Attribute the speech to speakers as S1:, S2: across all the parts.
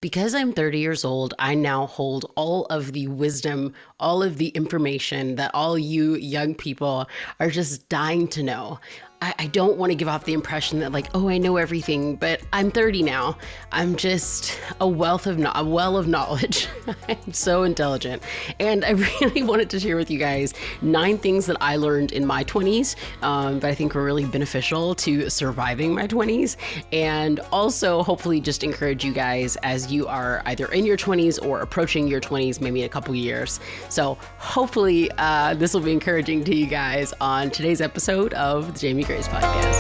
S1: Because I'm 30 years old, I now hold all of the wisdom, all of the information that all you young people are just dying to know. I don't want to give off the impression that like, oh, I know everything, but I'm 30 now. I'm just a well of knowledge. I'm so intelligent. And I really wanted to share with you guys 9 things that I learned in my 20s, that I think were really beneficial to surviving my 20s. And also hopefully just encourage you guys as you are either in your 20s or approaching your 20s, maybe in a couple years. So hopefully this will be encouraging to you guys on today's episode of the Jamie Grace Podcast.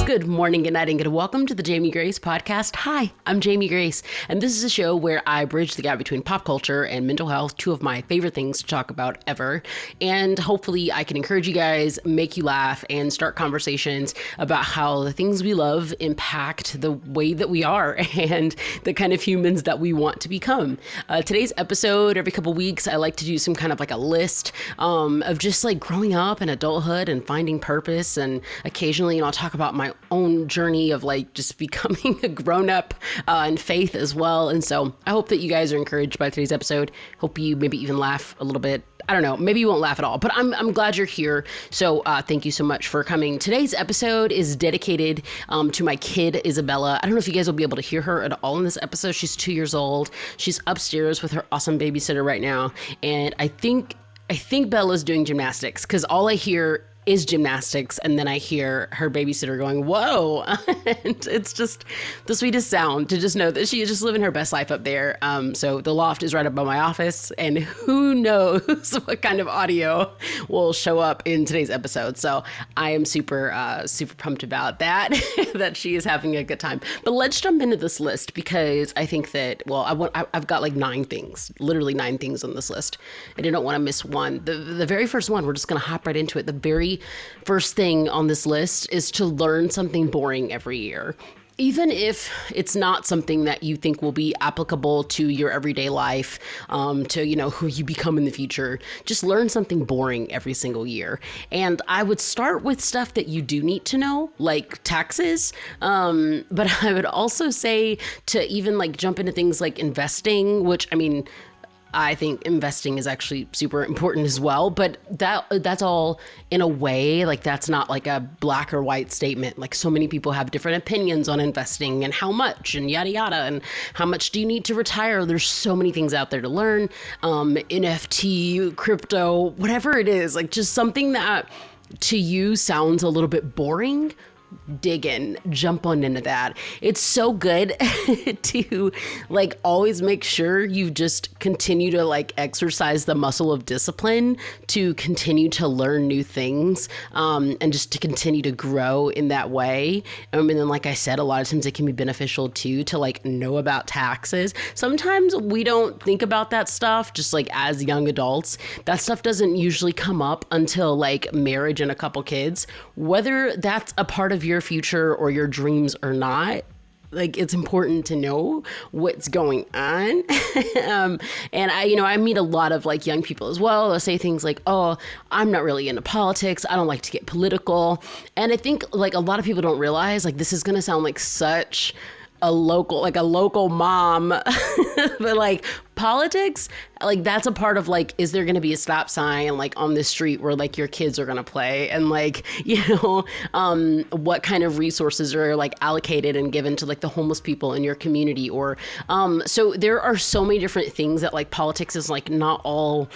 S1: Good morning, good night, and good welcome to the Jamie Grace Podcast. Hi, I'm Jamie Grace, and this is a show where I bridge the gap between pop culture and mental health, 2 of my favorite things to talk about ever. And hopefully I can encourage you guys, make you laugh, and start conversations about how the things we love impact the way that we are and the kind of humans that we want to become. Today's episode, every couple weeks, I like to do some kind of like a list of just like growing up and adulthood and finding purpose. And occasionally, I'll talk about my own journey of like just becoming a grown-up in faith as well. And so I hope that you guys are encouraged by today's episode. Hope you maybe even laugh a little bit. I don't know, maybe you won't laugh at all, but I'm glad you're here. So thank you so much for coming. Today's episode is dedicated to my kid, Isabella. I don't know if you guys will be able to hear her at all in this episode. She's 2 years old. She's upstairs with her awesome babysitter right now. And I think Bella's doing gymnastics because all I hear is gymnastics, and then I hear her babysitter going, whoa. And it's just the sweetest sound to just know that she is just living her best life up there. So the loft is right up by my office, and who knows what kind of audio will show up in today's episode. So I am super pumped about that, that she is having a good time. But let's jump into this list because I think that, I've got like 9 things, literally 9 things on this list. And I don't want to miss one. The very first one, we're just going to hop right into it. The very first thing on this list is to learn something boring every year. Even if it's not something that you think will be applicable to your everyday life, to, who you become in the future, just learn something boring every single year. And I would start with stuff that you do need to know, like taxes. But I would also say to even like jump into things like investing, which I think investing is actually super important as well, but that's all in a way, like that's not like a black or white statement. Like so many people have different opinions on investing and how much and yada yada and how much do you need to retire. There's so many things out there to learn, NFT, crypto, whatever it is, like just something that to you sounds a little bit boring. Dig in, jump on into that. It's so good to like always make sure you just continue to like exercise the muscle of discipline to continue to learn new things, and just to continue to grow in that way. And then, like I said, a lot of times it can be beneficial too to like know about taxes. Sometimes we don't think about that stuff just like as young adults. That stuff doesn't usually come up until like marriage and a couple kids, whether that's a part of your future or your dreams or not. Like it's important to know what's going on. And I meet a lot of like young people as well. They'll say things like, oh, I'm not really into politics. I don't like to get political. And I think like a lot of people don't realize like this is going to sound like such a local mom, but like politics, like that's a part of like, is there going to be a stop sign like on this street where like your kids are going to play, and like, what kind of resources are like allocated and given to like the homeless people in your community, or so there are so many different things that like politics is like not all,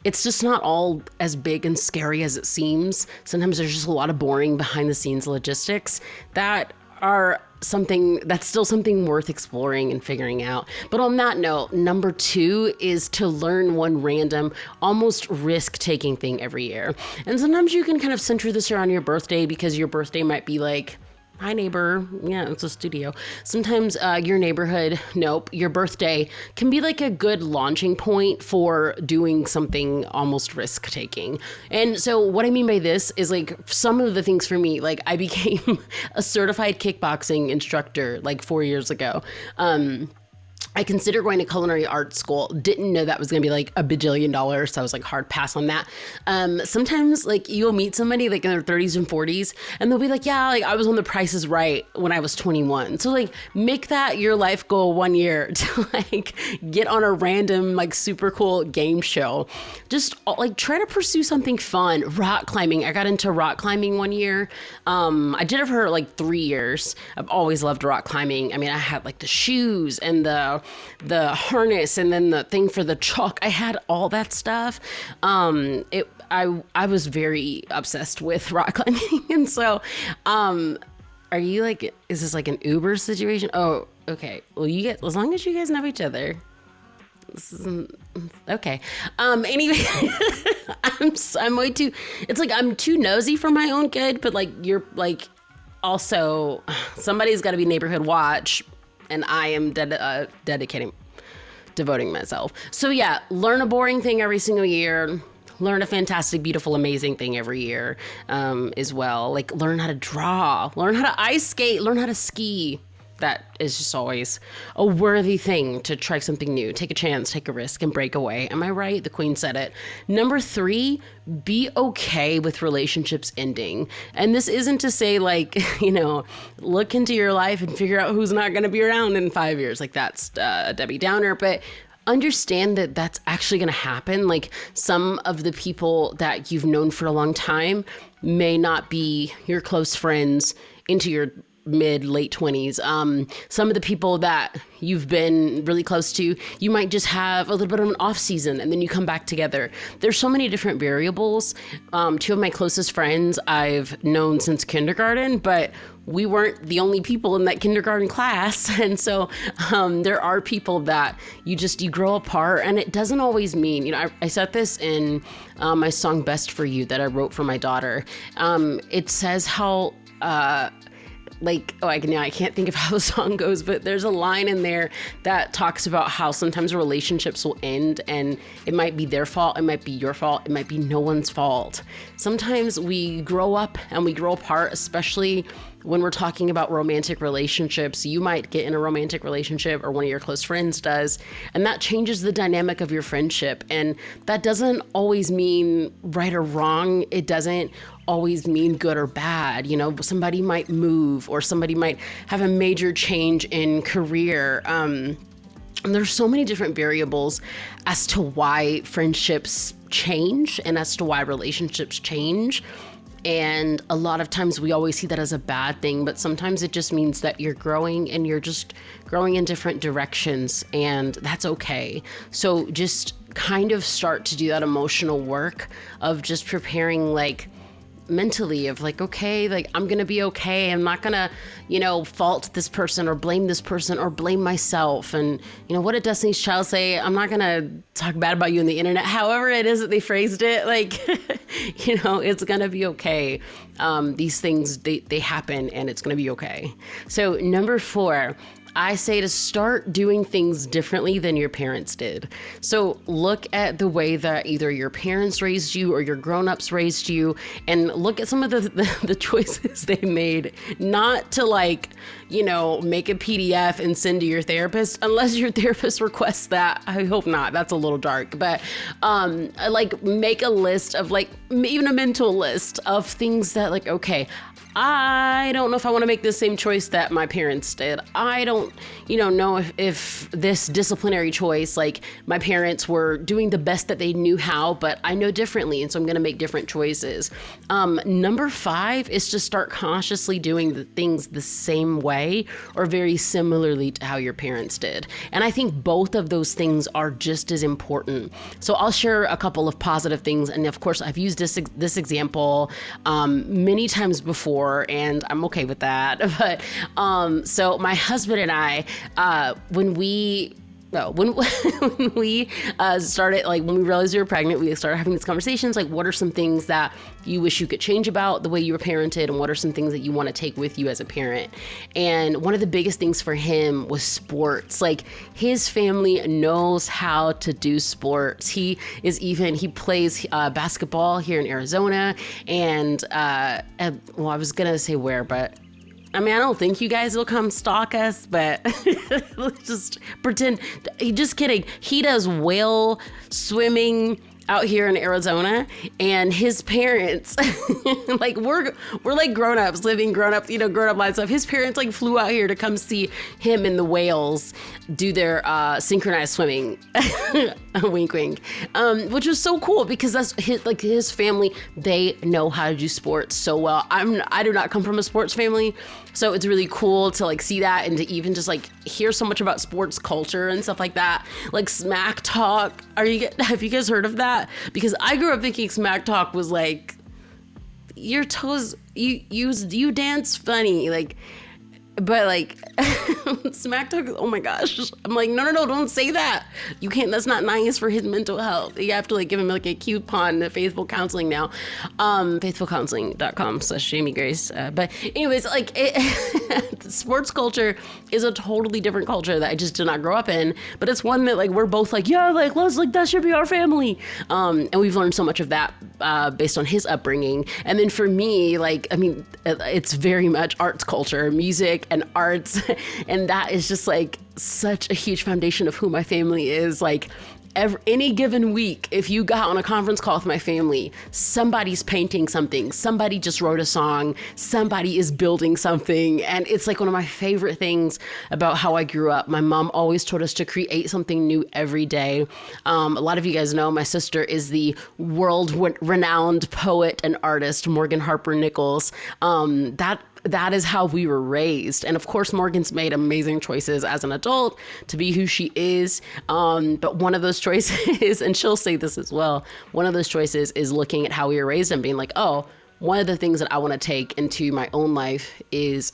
S1: it's just not all as big and scary as it seems. Sometimes there's just a lot of boring behind the scenes logistics that are still something worth exploring and figuring out. But on that note, number 2 is to learn one random, almost risk-taking thing every year. And sometimes you can kind of center this around your birthday because your birthday might be like, hi neighbor, yeah, it's a studio. Sometimes your neighborhood, your birthday can be like a good launching point for doing something almost risk-taking. And so what I mean by this is like some of the things for me, like I became a certified kickboxing instructor like 4 years ago. I considered going to culinary art school. Didn't know that was going to be like $1 bajillion. So I was like, hard pass on that. Sometimes like you'll meet somebody like in their 30s and 40s and they'll be like, yeah, like I was on The Price is Right when I was 21. So like make that your life goal 1 year to like get on a random like super cool game show. Just like try to pursue something fun. Rock climbing. I got into rock climbing 1 year. I did it for like 3 years. I've always loved rock climbing. I mean, I had like the shoes and the harness and then the thing for the chalk. I had all that stuff. I was very obsessed with rock climbing. And so, are you like, is this like an Uber situation? Oh, okay. Well, as long as you guys know each other. This isn't okay. Anyway, I'm way too, it's like, I'm too nosy for my own good, but like, you're like, also somebody's got to be neighborhood watch. And I am devoting myself. So yeah, learn a boring thing every single year. Learn a fantastic, beautiful, amazing thing every year as well. Like learn how to draw, learn how to ice skate, learn how to ski. That is just always a worthy thing to try something new. Take a chance, take a risk, and break away. Am I right? The queen said it. Number 3, be okay with relationships ending. And this isn't to say like, look into your life and figure out who's not going to be around in 5 years. Like that's a Debbie Downer. But understand that that's actually going to happen. Like some of the people that you've known for a long time may not be your close friends into your late 20s. Some of the people that you've been really close to, you might just have a little bit of an off season and then you come back together. There's so many different variables. 2 of my closest friends I've known since kindergarten, but we weren't the only people in that kindergarten class. And so there are people that you grow apart, and it doesn't always mean, I said this in my song Best For You that I wrote for my daughter. It says how I can't think of how the song goes, but there's a line in there that talks about how sometimes relationships will end and it might be their fault, it might be your fault, it might be no one's fault. Sometimes we grow up and we grow apart, especially when we're talking about romantic relationships. You might get in a romantic relationship, or one of your close friends does, and that changes the dynamic of your friendship. And that doesn't always mean right or wrong. It doesn't always mean good or bad. Somebody might move, or somebody might have a major change in career. And there's so many different variables as to why friendships change and as to why relationships change. And a lot of times we always see that as a bad thing, but sometimes it just means that you're growing and you're just growing in different directions, and that's okay. So just kind of start to do that emotional work of just preparing, like, mentally, of like, okay, like I'm gonna be okay. I'm not gonna, fault this person or blame this person or blame myself. And what did Destiny's Child say? I'm not gonna talk bad about you on the internet. However it is that they phrased it, like, it's gonna be okay. These things, they happen, and it's gonna be okay. So number 4, I say to start doing things differently than your parents did. So look at the way that either your parents raised you or your grown-ups raised you, and look at some of the choices they made. Not to make a PDF and send to your therapist, unless your therapist requests that. I hope not. That's a little dark. But make a list of even a mental list of things that okay, I don't know if I want to make the same choice that my parents did. I don't, know if this disciplinary choice, my parents were doing the best that they knew how, but I know differently, and so I'm going to make different choices. Number 5 is to start consciously doing the things the same way or very similarly to how your parents did. And I think both of those things are just as important. So I'll share a couple of positive things. And of course, I've used this example many times before, and I'm okay with that. But so my husband and I, when we started, when we realized we were pregnant, we started having these conversations, what are some things that you wish you could change about the way you were parented, and what are some things that you want to take with you as a parent? And one of the biggest things for him was sports. His family knows how to do sports. He plays basketball here in Arizona, and I was gonna say where, but I mean, I don't think you guys will come stalk us, but let's just pretend. Just kidding. He does whale swimming out here in Arizona, and his parents, like we're like grown-ups living grown-up life stuff. His parents like flew out here to come see him and the whales do their synchronized swimming. Wink, wink. Which was so cool because that's his family. They know how to do sports so well. I do not come from a sports family, so it's really cool to like see that and to even just like hear so much about sports culture and stuff like that. Like smack talk. Have you guys heard of that? Because I grew up thinking smack talk was like your toes, you dance funny, like, but like smack talk, oh my gosh. I'm like, no, don't say that. You can't, that's not nice for his mental health. You have to like give him like a coupon to Faithful Counseling now. faithfulcounseling.com/Jamie Grace. But anyways, like sports culture is a totally different culture that I just did not grow up in, but it's one that like we're both like, yeah, like let's like that should be our family. And we've learned so much of that based on his upbringing. And then for me, like, I mean, it's very much arts culture, music and arts. And that is just like such a huge foundation of who my family is. Like any given week, if you got on a conference call with my family, somebody's painting something, somebody just wrote a song, somebody is building something. And it's like one of my favorite things about how I grew up. My mom always told us to create something new every day. A lot of you guys know my sister is the world-renowned poet and artist, Morgan Harper Nichols. That is how we were raised. And of course, Morgan's made amazing choices as an adult to be who she is. But one of those choices, and she'll say this as well, one of those choices is looking at how we were raised and being like, oh, one of the things that I want to take into my own life is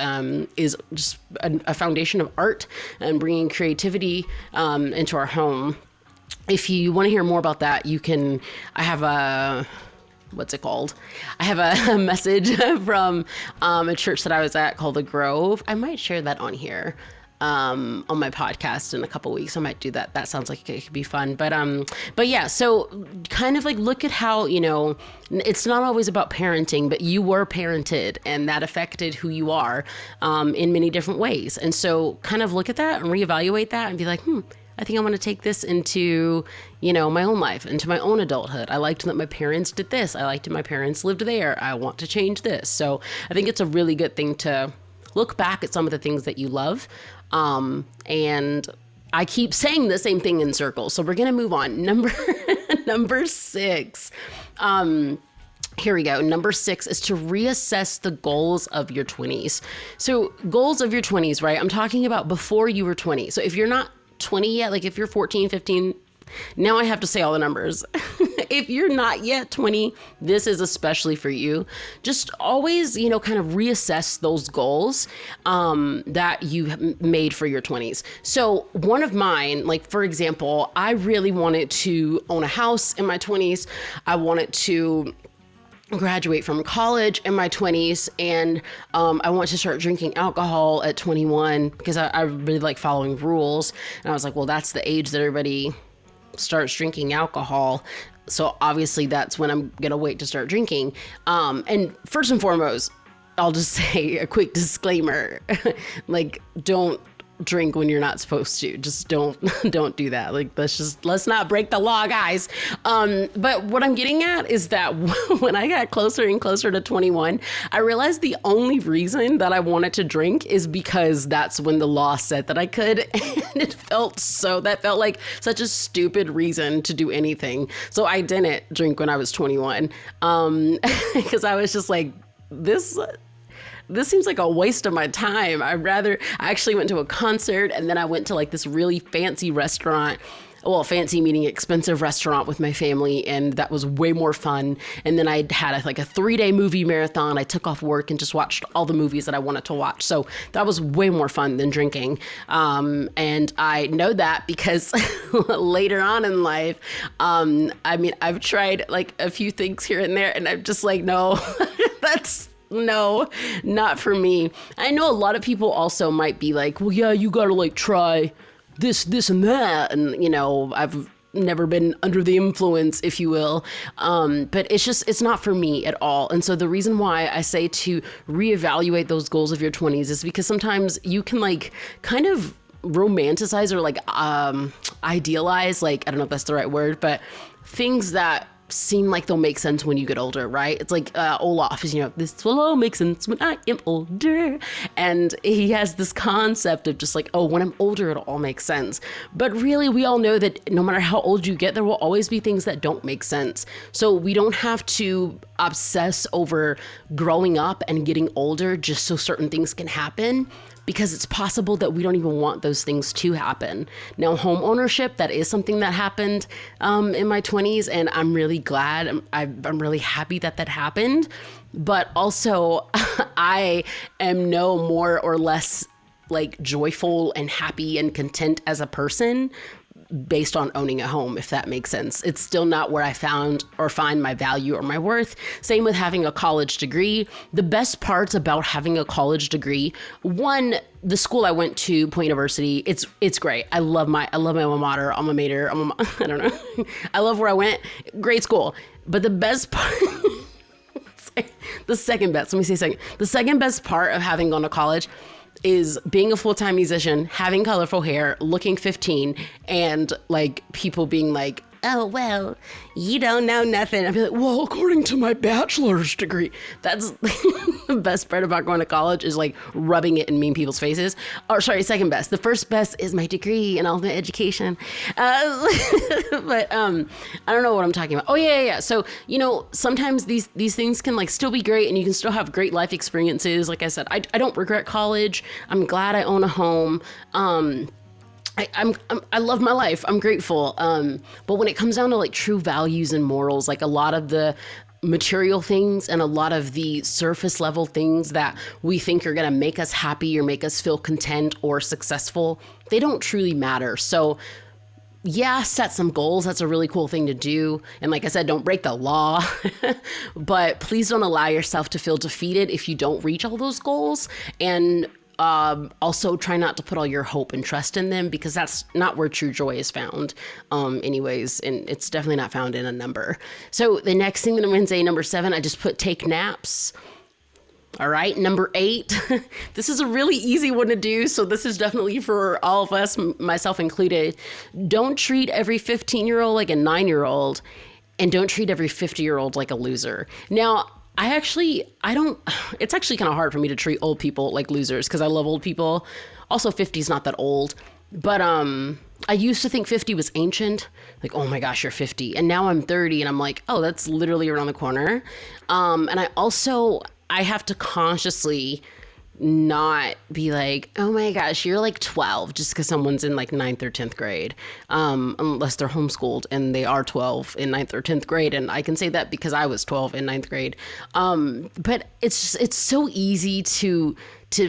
S1: just a foundation of art and bringing creativity into our home. If you want to hear more about that, I have a message from a church that I was at called The Grove. I might share that on here on my podcast in a couple weeks. I might do that. That sounds like it could be fun. But yeah, so kind of like look at how, it's not always about parenting, but you were parented and that affected who you are in many different ways. And so kind of look at that and reevaluate that and be like, I think I want to take this into, my own life, into my own adulthood. I liked that my parents did this. I liked that my parents lived there. I want to change this. So I think it's a really good thing to look back at some of the things that you love. And I keep saying the same thing in circles. So we're going to move on. Number 6. Here we go. Number 6 is to reassess the goals of your 20s. So goals of your 20s, right? I'm talking about before you were 20. So if you're not 20 yet, like if you're 14, 15, now I have to say all the numbers. If you're not yet 20, this is especially for you. Just always, kind of reassess those goals that you made for your 20s. So one of mine, like for example, I really wanted to own a house in my 20s. I wanted to graduate from college in my 20s, and I want to start drinking alcohol at 21 because I really like following rules. And I was like, well, that's the age that everybody starts drinking alcohol. So obviously that's when I'm going to wait to start drinking. And first and foremost, I'll just say a quick disclaimer, like don't drink when you're not supposed to. Just don't do that. Like let's not break the law, guys. But what I'm getting at is that when I got closer and closer to 21, I realized the only reason that I wanted to drink is because that's when the law said that I could. And that felt like such a stupid reason to do anything. So I didn't drink when I was 21. Because I was just like, this seems like a waste of my time. I actually went to a concert, and then I went to like this really fancy restaurant. Well, fancy meaning expensive restaurant with my family, and that was way more fun. And then I had a 3-day movie marathon. I took off work and just watched all the movies that I wanted to watch. So that was way more fun than drinking. And I know that because later on in life, I've tried like a few things here and there, and I'm just like, no, no, not for me. I know a lot of people also might be like, well, yeah, you gotta like try this and that. And, I've never been under the influence, if you will. But it's not for me at all. And so the reason why I say to reevaluate those goals of your 20s is because sometimes you can like kind of romanticize or like idealize, like, I don't know if that's the right word, but things that seem like they'll make sense when you get older, right? It's like Olaf is, this will all make sense when I am older. And he has this concept of just like, oh, when I'm older, it'll all make sense. But really, we all know that no matter how old you get, there will always be things that don't make sense. So we don't have to obsess over growing up and getting older just so certain things can happen, because it's possible that we don't even want those things to happen. Now, home ownership, that is something that happened in my 20s, and I'm really glad. I'm really happy that happened. But also, I am no more or less like joyful and happy and content as a person based on owning a home, if that makes sense. It's still not where I found or find my value or my worth. Same with having a college degree. The best parts about having a college degree, one, the school I went to, Point University, it's great. I love my alma mater, I don't know. I love where I went. Great school. But the best part, the second best part of having gone to college is being a full-time musician, having colorful hair, looking 15, and like people being like, oh, well, you don't know nothing. I'd be like, well, according to my bachelor's degree. That's the best part about going to college, is like rubbing it in mean people's faces. Or sorry, second best. The first best is my degree and all the education. But I don't know what I'm talking about. Oh, yeah. So, sometimes these things can like still be great, and you can still have great life experiences. Like I said, I don't regret college. I'm glad I own a home. I love my life. I'm grateful. But when it comes down to like true values and morals, like a lot of the material things and a lot of the surface level things that we think are going to make us happy or make us feel content or successful, they don't truly matter. So yeah, set some goals. That's a really cool thing to do. And like I said, don't break the law, but please don't allow yourself to feel defeated if you don't reach all those goals. And also try not to put all your hope and trust in them, because that's not where true joy is found anyways, and it's definitely not found in a number. So the next thing that I'm going to say, number 7, I just put take naps. All right, number 8, this is a really easy one to do, so this is definitely for all of us, myself included. Don't treat every 15-year-old like a 9-year-old, and don't treat every 50-year-old like a loser. Now, it's actually kind of hard for me to treat old people like losers, because I love old people. Also, 50 is not that old. But I used to think 50 was ancient. Like, oh my gosh, you're 50. And now I'm 30 and I'm like, oh, that's literally around the corner. And I have to consciously not be like, oh my gosh, you're like 12 just because someone's in like 9th or 10th grade, unless they're homeschooled and they are 12 in 9th or 10th grade. And I can say that because I was 12 in 9th grade. But it's so easy to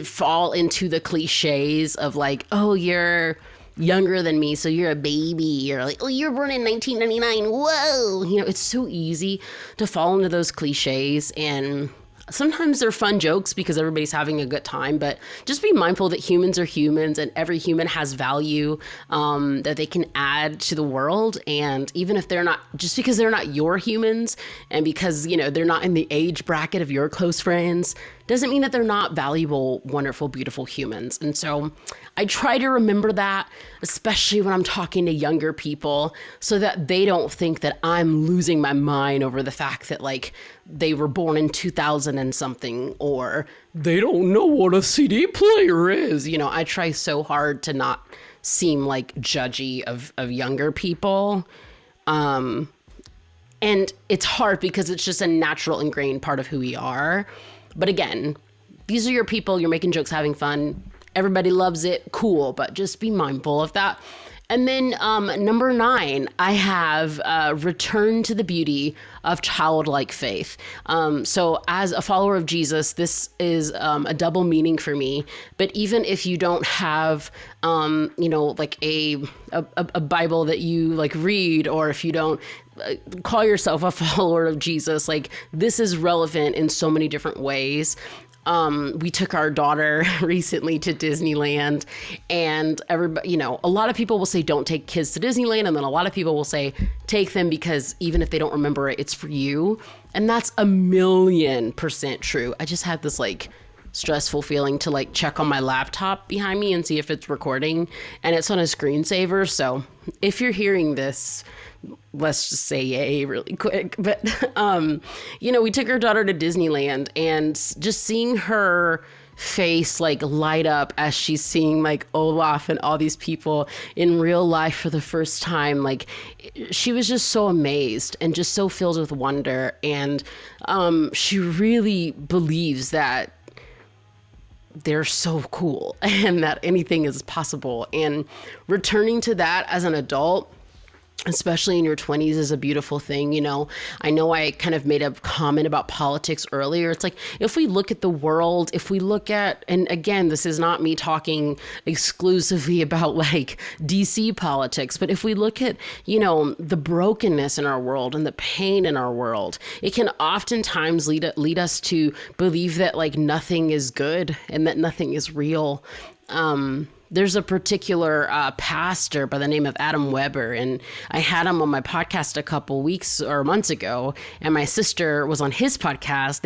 S1: fall into the cliches of like, oh, you're younger than me, so you're a baby. You're like, oh, you're born in 1999. Whoa. It's so easy to fall into those cliches, and sometimes they're fun jokes because everybody's having a good time, but just be mindful that humans are humans, and every human has value that they can add to the world. And even if they're not, just because they're not your humans, and because, they're not in the age bracket of your close friends, doesn't mean that they're not valuable, wonderful, beautiful humans. And so I try to remember that, especially when I'm talking to younger people, so that they don't think that I'm losing my mind over the fact that like they were born in 2000 and something, or they don't know what a CD player is. I try so hard to not seem like judgy of younger people. And it's hard because it's just a natural ingrained part of who we are. But again, these are your people. You're making jokes, having fun. Everybody loves it. Cool. But just be mindful of that. And then number 9, I have return to the beauty of childlike faith. So as a follower of Jesus, this is a double meaning for me. But even if you don't have, like a Bible that you like read, or if you don't call yourself a follower of Jesus, like this is relevant in so many different ways. We took our daughter recently to Disneyland, and everybody, a lot of people will say don't take kids to Disneyland, and then a lot of people will say take them because even if they don't remember it, it's for you. And that's 1,000,000% true. I just had this like stressful feeling to like check on my laptop behind me and see if it's recording, and it's on a screensaver. So if you're hearing this, let's just say yay really quick. But, we took our daughter to Disneyland, and just seeing her face like light up as she's seeing like Olaf and all these people in real life for the first time, like she was just so amazed and just so filled with wonder. And she really believes that they're so cool and that anything is possible. And returning to that as an adult, especially in your 20s, is a beautiful thing. I know I kind of made a comment about politics earlier. It's like, if we look at the world, if we look at, and again, this is not me talking exclusively about like DC politics, but if we look at, the brokenness in our world and the pain in our world, it can oftentimes lead us to believe that like nothing is good and that nothing is real. There's a particular pastor by the name of Adam Weber, and I had him on my podcast a couple weeks or months ago, and my sister was on his podcast.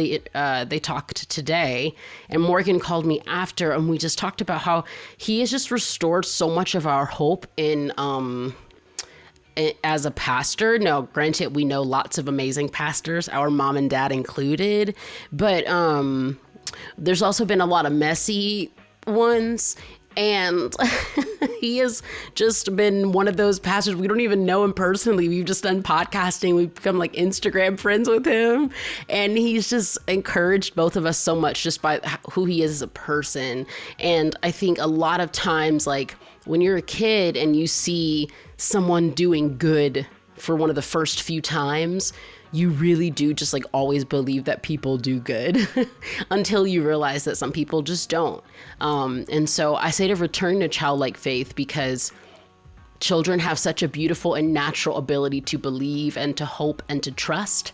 S1: They talked today, and Morgan called me after, and we just talked about how he has just restored so much of our hope in as a pastor. Now, granted, we know lots of amazing pastors, our mom and dad included, but there's also been a lot of messy ones. And he has just been one of those pastors. We don't even know him personally. We've just done podcasting. We've become like Instagram friends with him. And he's just encouraged both of us so much just by who he is as a person. And I think a lot of times, like when you're a kid and you see someone doing good for one of the first few times, you really do just like always believe that people do good until you realize that some people just don't. And so I say to return to childlike faith because children have such a beautiful and natural ability to believe and to hope and to trust.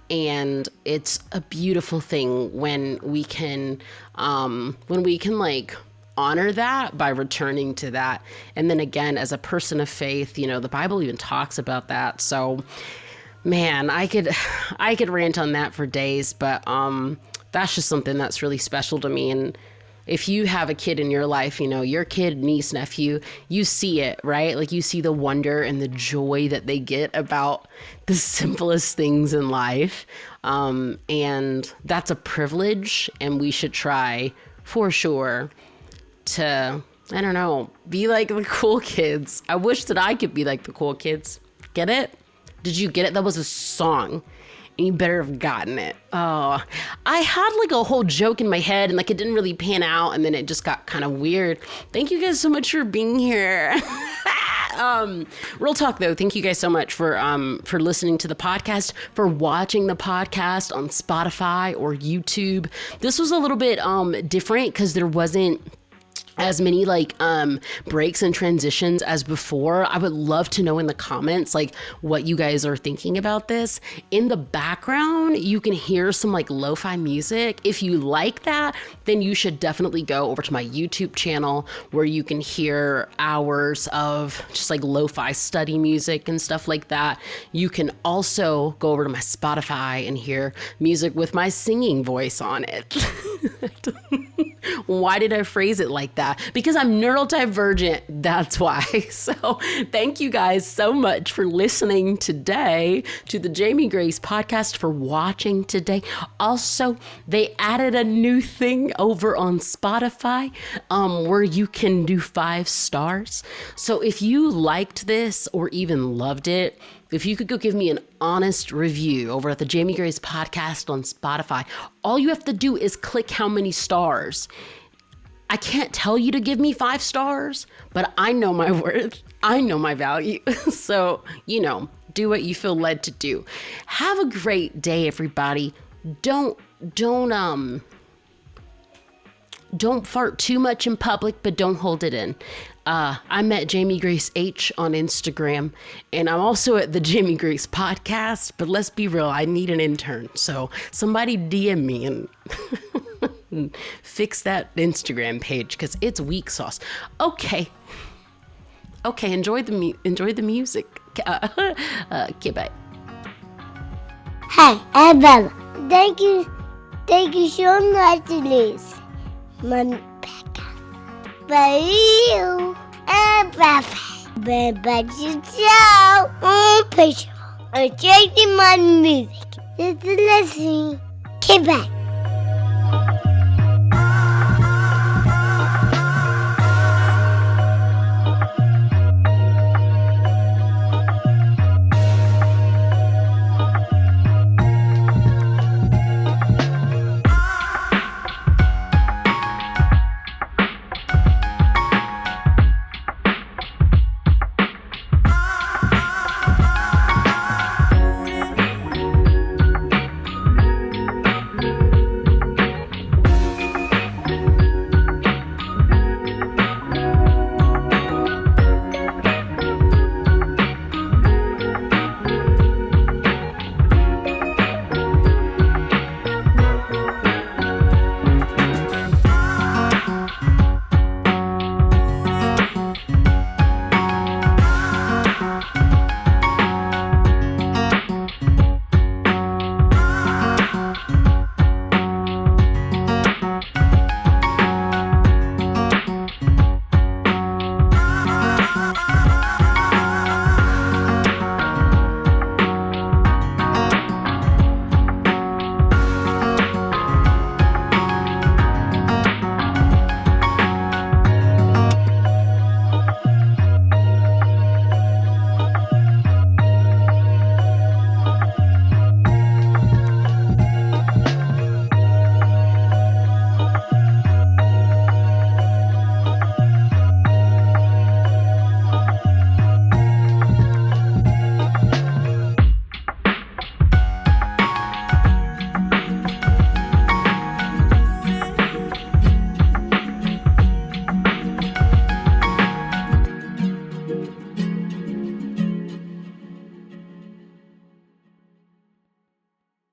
S1: And it's a beautiful thing when we can like honor that by returning to that. And then again, as a person of faith, the Bible even talks about that. So man, I could rant on that for days, but that's just something that's really special to me. And if you have a kid in your life, your kid, niece, nephew, you see it, right? Like you see the wonder and the joy that they get about the simplest things in life. And that's a privilege, and we should try for sure to, I don't know, be like the cool kids. I wish that I could be like the cool kids. Get it? Did you get it? That was a song, and you better have gotten it. Oh, I had like a whole joke in my head, and like it didn't really pan out, and then it just got kind of weird. Thank you guys so much for being here. Real talk though, thank you guys so much for listening to the podcast, for watching the podcast on Spotify or YouTube. This was a little bit different because there wasn't as many like breaks and transitions as before. I would love to know in the comments like what you guys are thinking about this. In the background, you can hear some like lo-fi music. If you like that, then you should definitely go over to my YouTube channel where you can hear hours of just like lo-fi study music and stuff like that. You can also go over to my Spotify and hear music with my singing voice on it. Why did I phrase it like that? Because I'm neurodivergent. That's why. So thank you guys so much for listening today to the Jamie Grace podcast, for watching today. Also, they added a new thing over on Spotify where you can do 5 stars. So if you liked this or even loved it, if you could go give me an honest review over at the Jamie Grace podcast on Spotify, all you have to do is click how many stars. I can't tell you to give me 5 stars, but I know my worth. I know my value. So, do what you feel led to do. Have a great day, everybody. Don't fart too much in public, but don't hold it in. I'm at Jamie Grace H on Instagram, and I'm also at the Jamie Grace podcast, but let's be real, I need an intern. So somebody DM me and and fix that Instagram page because it's weak sauce. Okay, enjoy the music. Okay, bye.
S2: Hi, I'm Bella. Thank you so much, Liz. My Bye you and bye. Bye so patient. I'm changing my music. Just listening. Okay, bye.